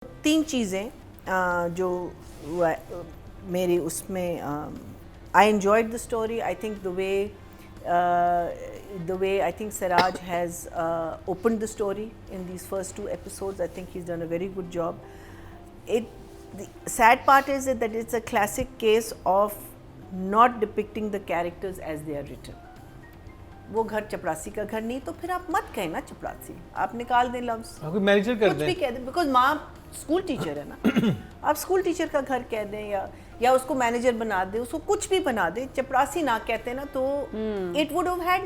तीन चीज़ें जो मेरी उसमें I enjoyed the story. I think the way I think Siraj has opened the story in these first two episodes, I think he's done a very good job. The sad part is that it's a classic case of not depicting the characters as they are written. वो घर चपरासी का घर नहीं तो फिर आप मत कहें ना चपरासी, आप निकाल दें लफ्ज़, मैनेजर कर कुछ भी कह दें, बिकॉज माँ स्कूल टीचर है ना, आप स्कूल टीचर का घर कह दें या उसको मैनेजर बना दें, उसको कुछ भी बना दें, चपरासी ना कहते ना तो it would have had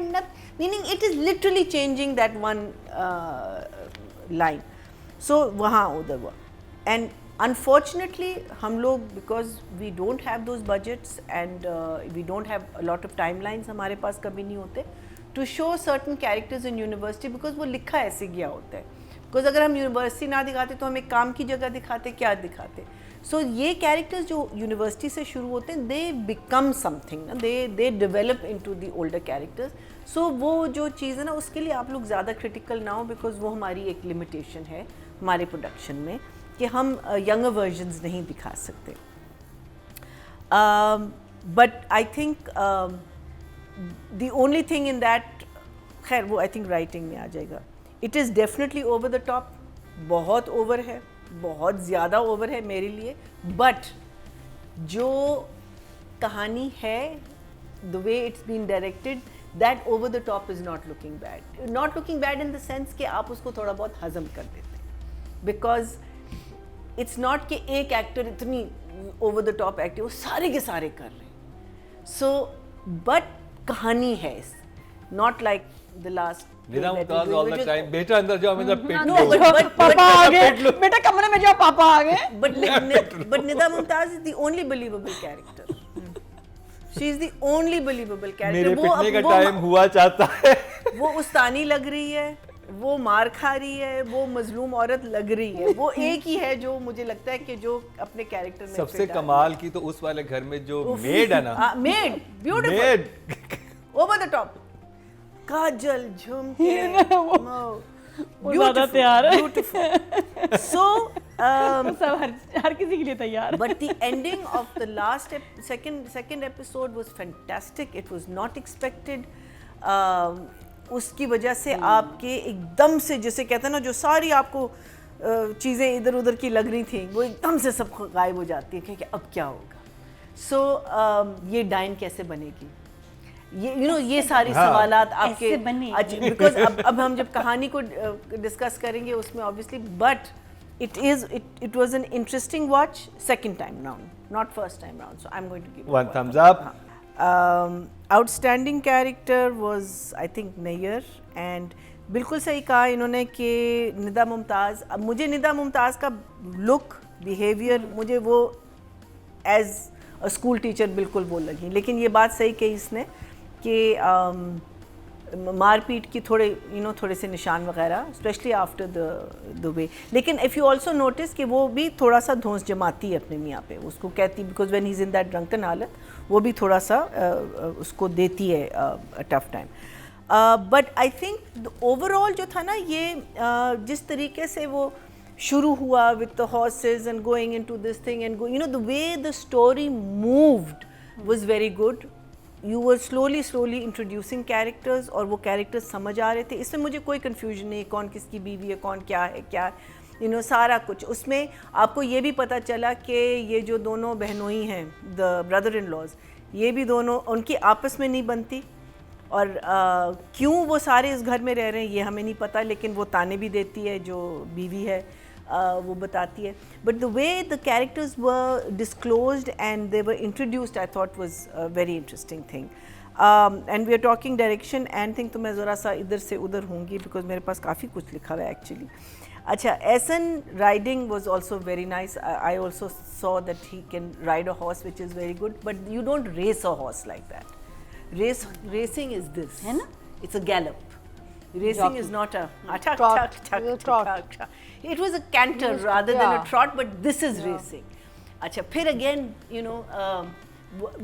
meaning. It is literally changing that one line. So वहाँ उधर हुआ. एंड unfortunately हम लोग because we don't have those budgets and we don't have a lot of timelines, हमारे पास कभी नहीं होते to show certain characters in university because वो लिखा ऐसे गया होता है. because अगर हम यूनिवर्सिटी ना दिखाते तो हम एक काम की जगह दिखाते, क्या दिखाते. सो ये कैरेक्टर्स जो यूनिवर्सिटी से शुरू होते हैं they become something, they develop into the older characters. So वो जो चीज़ है ना उसके लिए आप लोग ज़्यादा क्रिटिकल ना हो बिकॉज वो हमारी एक लिमिटेशन है हमारे प्रोडक्शन में कि हम यंगर वर्जन्स नहीं दिखा सकते. But I think the only thing in that, खैर वो आई थिंक राइटिंग में आ जाएगा. It is definitely over the top, बहुत ओवर है, बहुत ज़्यादा ओवर है मेरे लिए. बट जो कहानी है, the way it's been directed, that over the top is not looking bad. Not looking bad in the sense कि आप उसको थोड़ा बहुत हजम कर देते हैं बिकॉज इट्स नॉट कि एक एक्टर इतनी ओवर द टॉप एक्टर वो सारे के सारे कर रहे हैं. सो बट कहानी है, not like the last. Nida Mumtaz all the time, बेटा अंदर जाओ, मेरा पेट No, but पापा आ गए, बेटा कमरे में जाओ, पापा आ गए. but Nida Mumtaz is the only believable character. She is the only believable character. मेरे पिटने का टाइम हुआ चाहता है. वो उस्तानी लग रही है, वो मार खा रही है, वो मजलूम औरत लग रही है. वो एक ही है जो मुझे लगता है कि जो अपने कैरेक्टर में सबसे कमाल की तो उस वाले घर में जो मेड है ना, made beautiful, made over the top, kajal, झुमके, वो ज़्यादा तैयार है. ब्यूटीफुल. सो सब हर किसी के लिए तैयार. but the ending of the last second episode was fantastic. It was not expected. उसकी वजह से आपके एकदम से, जैसे कहते हैं ना, जो सारी आपको चीज़ें इधर उधर की लग रही थी वो एकदम से सब गायब हो जाती है कि अब क्या होगा. सो ये डाइन कैसे बनेगी, ये ये सारी सवालात आपके बिकॉज अब हम जब कहानी को डिस्कस करेंगे उसमें obviously. But it was an interesting watch second time round, not first time round, so I'm going to give one thumbs up. Outstanding character was I think Nayyar, and बिल्कुल सही कहा इन्होंने कि निदा मुमताज़. अब मुझे निदा मुमताज़ का लुक, बिहेवियर, मुझे वो एज अ स्कूल टीचर बिल्कुल वो लगी. लेकिन ये बात सही कही इसने कि मारपीट की थोड़े से निशान वगैरह, स्पेशली आफ्टर द वे. लेकिन इफ़ यू ऑल्सो नोटिस कि वो भी थोड़ा सा धौंस जमाती है अपने मियाँ पे, उसको कहती, because when he is in that drunken हालत, वो भी थोड़ा सा उसको देती है tough time. But I think overall जो था ना, ये जिस तरीके से वो शुरू हुआ with the horses and going into this thing and the way the story moved was very good. You were slowly introducing characters और वो characters समझ आ रहे थे. इसमें मुझे कोई confusion नहीं, कौन किसकी बीवी है, कौन क्या है, क्या सारा कुछ. उसमें आपको ये भी पता चला कि ये जो दोनों बहनोई हैं, the brother-in-laws, ये भी दोनों, उनकी आपस में नहीं बनती. और क्यों वो सारे इस घर में रह रहे हैं ये हमें नहीं पता, लेकिन वो ताने भी देती है जो बीवी है, वो बताती है. But the way the characters were disclosed and they were introduced, I thought was a very interesting thing. And we are talking direction and think, तो मैं ज़रा सा इधर से उधर होंगी बिकॉज मेरे पास काफ़ी कुछ लिखा हुआ है एक्चुअली. अच्छा, Ahsan riding was also very nice. I also saw that he can ride a horse which is very good, but you don't race a horse like that. Racing is this, है ना? It's a gallop. Racing is not a trot. It was a canter rather than a trot, but this is racing. अच्छा, फिर again,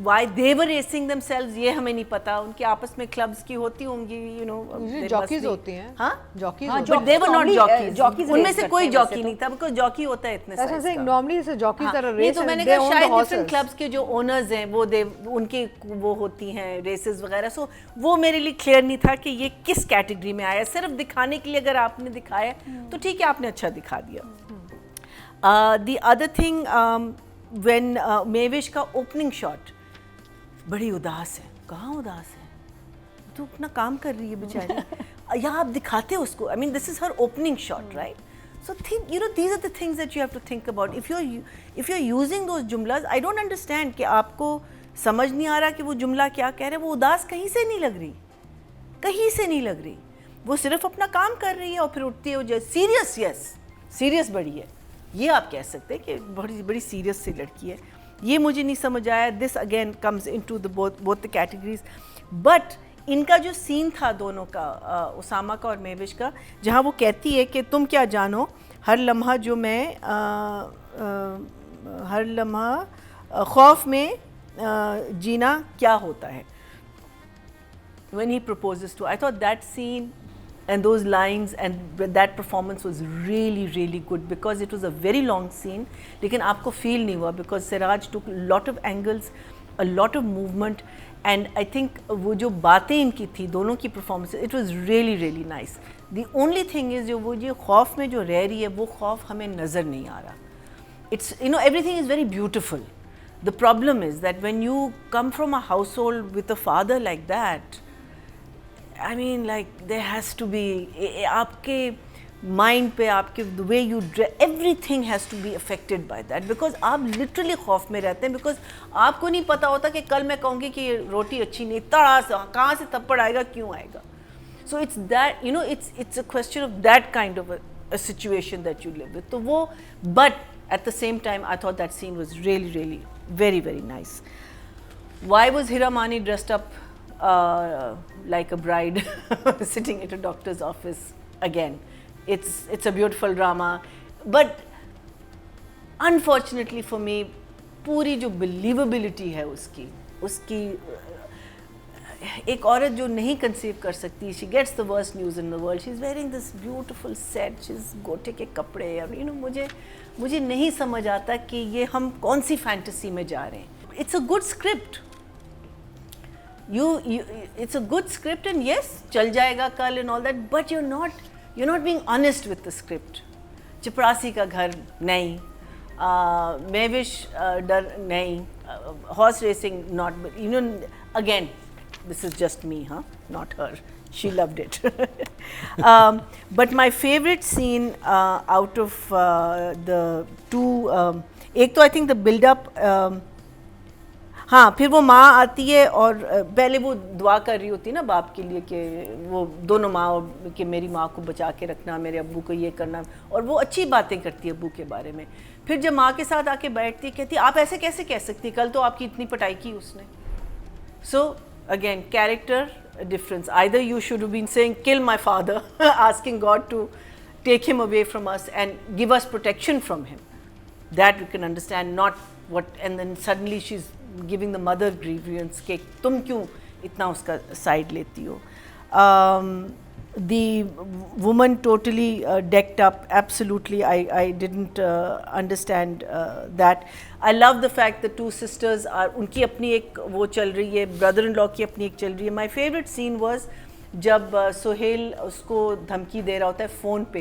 why they were racing themselves ये हमें नहीं पता, उनके आपस में क्लब्स की होती होंगी, you know, जॉकीज होती हैं, हाँ jockeys, but they were not jockeys, उनमें से कोई जॉकी तो। नहीं था, because जॉकी होता है इतने That's what I'm saying, normally it's jockeys that are नहीं racing, तो मैंने they कहा own the शायद horses. डिफरेंट क्लब्स के जो ओनर्स हैं वो उनकी वो होती हैं रेसेस वगैरह, सो वो मेरे लिए क्लियर नहीं था कि ये किस कैटेगरी में आया, सिर्फ दिखाने के लिए अगर आपने दिखाया तो ठीक है, आपने अच्छा दिखा दिया। The other thing when Mehwish का ओपनिंग शॉट बड़ी उदास है, कहाँ उदास है, तो अपना काम कर रही है बेचारी या आप दिखाते हो उसको, I mean this is her opening shot, right? So think, you know, these are the things that you have to think about. If you're using those jumlas, I don't understand कि आपको समझ नहीं आ रहा कि वो जुमला क्या कह रहे हैं, वो उदास कहीं से नहीं लग रही, कहीं से नहीं लग रही, वो सिर्फ अपना काम कर रही है और फिर उठती है वो जो सीरियस, यस सीरियस बड़ी है, ये आप कह सकते हैं कि बड़ी बड़ी सीरियस सी लड़की है, ये मुझे नहीं समझ आया। This again comes into the both the categories, but इनका जो सीन था दोनों का, उसामा का और मेविश का, जहाँ वो कहती है कि तुम क्या जानो हर लम्हा जो मैं हर लम्हा खौफ में जीना क्या होता है, when he proposes to, I thought that scene and those lines and that performance was really really good because it was a very long scene, लेकिन आपको feel नहीं हुआ because Siraj took a lot of angles, a lot of movement, and I think वो जो बातें इनकी थी दोनों की performance, it was really really nice. The only thing is जो वो ये खौफ में जो रह रही है वो खौफ हमें नज़र नहीं आ रहा. It's, you know, everything is very beautiful. The problem is that when you come from a household with a father like that, I mean, like there has to be आपके mind पे, आपके the way you dress, everything has to be affected by that because आप literally खौफ में रहते हैं because आपको नहीं पता होता कि कल मैं कहूँगी कि ये रोटी अच्छी नहीं, तड़ा से कहाँ से थप्पड़ आएगा, क्यों आएगा. So it's that, you know, it's a question of that kind of a situation that you live with. तो वो, but at the same time I thought that scene was really really very very nice. Why was Hira Mani dressed up like a bride sitting at a doctor's office? Again, it's a beautiful drama, but unfortunately for me पूरी जो believability है उसकी एक औरत जो नहीं conceive कर सकती, she gets the worst news in the world, she's wearing this beautiful set, she's गोटे के कपड़े, और you know मुझे नहीं समझ आता कि ये हम कौन सी फैंटेसी में जा रहे हैं. It's a good script, it's a good script and yes चल जाएगा कल and all that, but you're not being honest with the script. चपरासी का घर नहीं, मेविश डर नहीं, horse racing not, you know, again this is just me, not her, she loved it. But my favorite scene out of the two, एक तो I think the build up, हाँ फिर वो माँ आती है और पहले वो दुआ कर रही होती है ना बाप के लिए कि वो दोनों माँ कि मेरी माँ को बचा के रखना, मेरे अब्बू को ये करना, और वो अच्छी बातें करती है अब्बू के बारे में. फिर जब माँ के साथ आके बैठती है कहती है आप ऐसे कैसे कह सकती, कल तो आपकी इतनी पिटाई की उसने. So again, character difference. Either you should have been saying kill my father, asking God to take him away from us and give us protection from him, that you can understand, not what, and then suddenly she's giving the mother grievance कि तुम क्यों इतना उसका side लेती हो. The woman totally decked up, absolutely. I didn't understand that. I love the fact that two sisters are, उनकी अपनी एक वो चल रही है, brother in law की अपनी एक चल रही है. My favorite scene was जब सोहेल उसको धमकी दे रहा होता है फ़ोन पे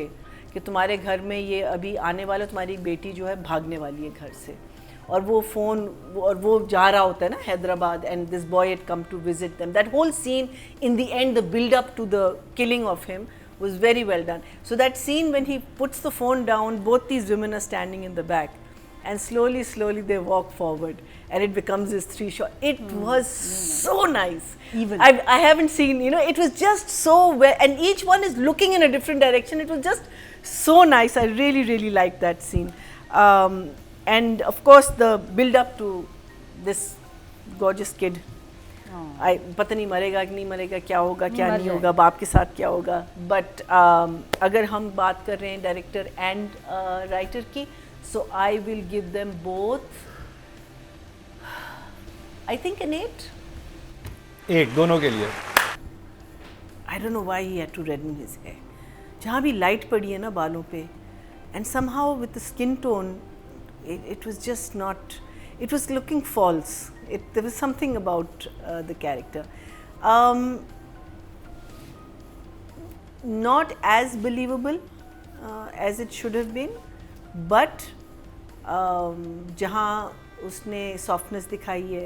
कि तुम्हारे घर में ये अभी आने वाला, तुम्हारी बेटी जो है भागने वाली है घर से, और वो फ़ोन, और वो जा रहा होता है ना Hyderabad, and this boy had come to visit them. That whole scene in the end, the build up to the killing of him was very well done. So that scene when he puts the phone down, both these women are standing in the back and slowly they walk forward and it becomes this three shot. It was so nice. Even I haven't seen, you know, it was just so well, and each one is looking in a different direction. It was just so nice. I really liked that scene. And of course the build up to this gorgeous kid. पता नहीं मरेगा कि नहीं मरेगा, क्या होगा क्या नहीं होगा, बाप के साथ क्या होगा. बट अगर हम बात कर रहे हैं डायरेक्टर एंड राइटर की, so I will give them both, I think an 8. 8 दोनों के लिए। I don't know why he had to redden his hair. जहाँ भी लाइट पड़ी है ना बालों पे, and somehow with the skin tone, it was just not. It was looking false. There was something about the character. Not as believable as it should have been, but जहाँ उसने softness दिखाई है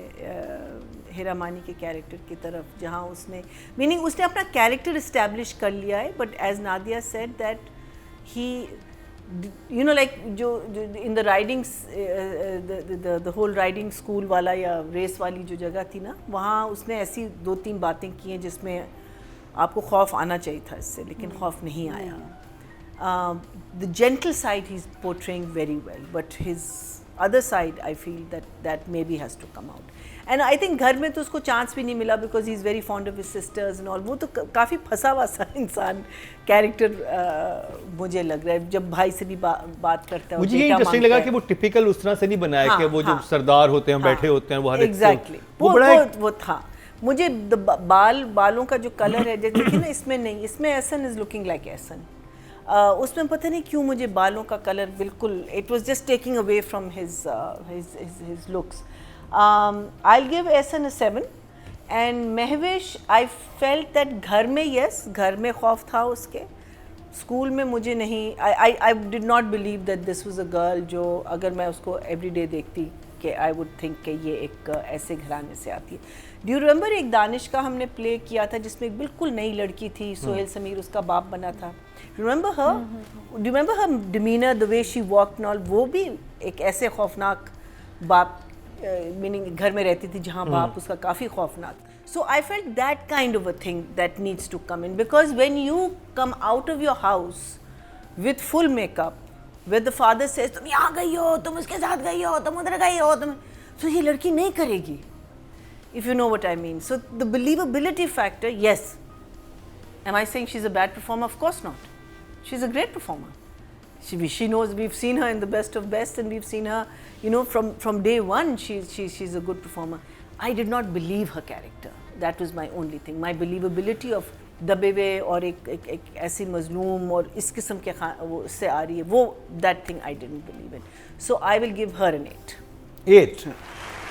हीरा मानी के कैरेक्टर की तरफ, जहाँ उसने मीनिंग उसने अपना कैरेक्टर इस्टेब्लिश कर लिया है, but as Nadia said that he you know like जो in the riding the whole riding school वाला या रेस वाली जो जगह थी ना, वहाँ उसने ऐसी 2-3 बातें की हैं जिसमें आपको खौफ आना चाहिए था इससे, लेकिन खौफ नहीं आया. The gentle side he's portraying very well, but his other side I feel that maybe has to come out. And I think घर में तो उसको चांस भी नहीं मिला because he's very fond of his sisters and all. वो तो काफ़ी फंसा हुआ सा इंसान कैरेक्टर मुझे लग रहा है, जब भाई से भी बात करता है. मुझे ये इंटरेस्टिंग लगा कि वो टिपिकल उस तरह से नहीं बनाया कि वो जो सरदार होते हैं बैठे होते हैं वो हर एग्जैक्टली वो था. मुझे बालों का जो कलर है जैसे देखिए ना, इसमें नहीं, इसमें Ahsan is looking like Ahsan, उसमें पता नहीं क्यों मुझे बालों का कलर बिल्कुल, it was just taking away from his looks. I'll give Ahsan a 7 and Mahwish I felt that घर में यस, घर में खौफ था उसके, स्कूल में मुझे नहीं. I did not believe that this was a girl जो अगर मैं उसको एवरीडे देखती कि आई वुड थिंक कि ये एक ऐसे घराने से आती है. डू यू रिमेंबर एक दानिश का हमने प्ले किया था जिसमें एक बिल्कुल नई लड़की थी, सोहेल समीर उसका बाप बना था. Remember her? Do you remember her demeanour, the way she walked and all? वो भी एक ऐसे खौफनाक बाप मीनिंग घर में रहती थी जहाँ बाप उसका काफ़ी खौफनाक. So I felt that kind of a thing that needs to come in, because when you come out of your house with full makeup, where the father says तुम यहाँ गई हो, तुम उसके साथ गई हो, तुम उधर गई हो, तुम, so ये लड़की नहीं करेगी, if you know what I mean. So the believability factor, yes. Am I saying she's a bad performer? Of course not. She's a great performer. She knows, we've seen her in the best of best and we've seen her, you know, from day one she's a good performer. I did not believe her character. That was my only thing. My believability of दबे हुए और एक ऐसी मजलूम और इस किस्म के वो उससे आ रही है, वो that thing I didn't believe in. So I will give her an 8.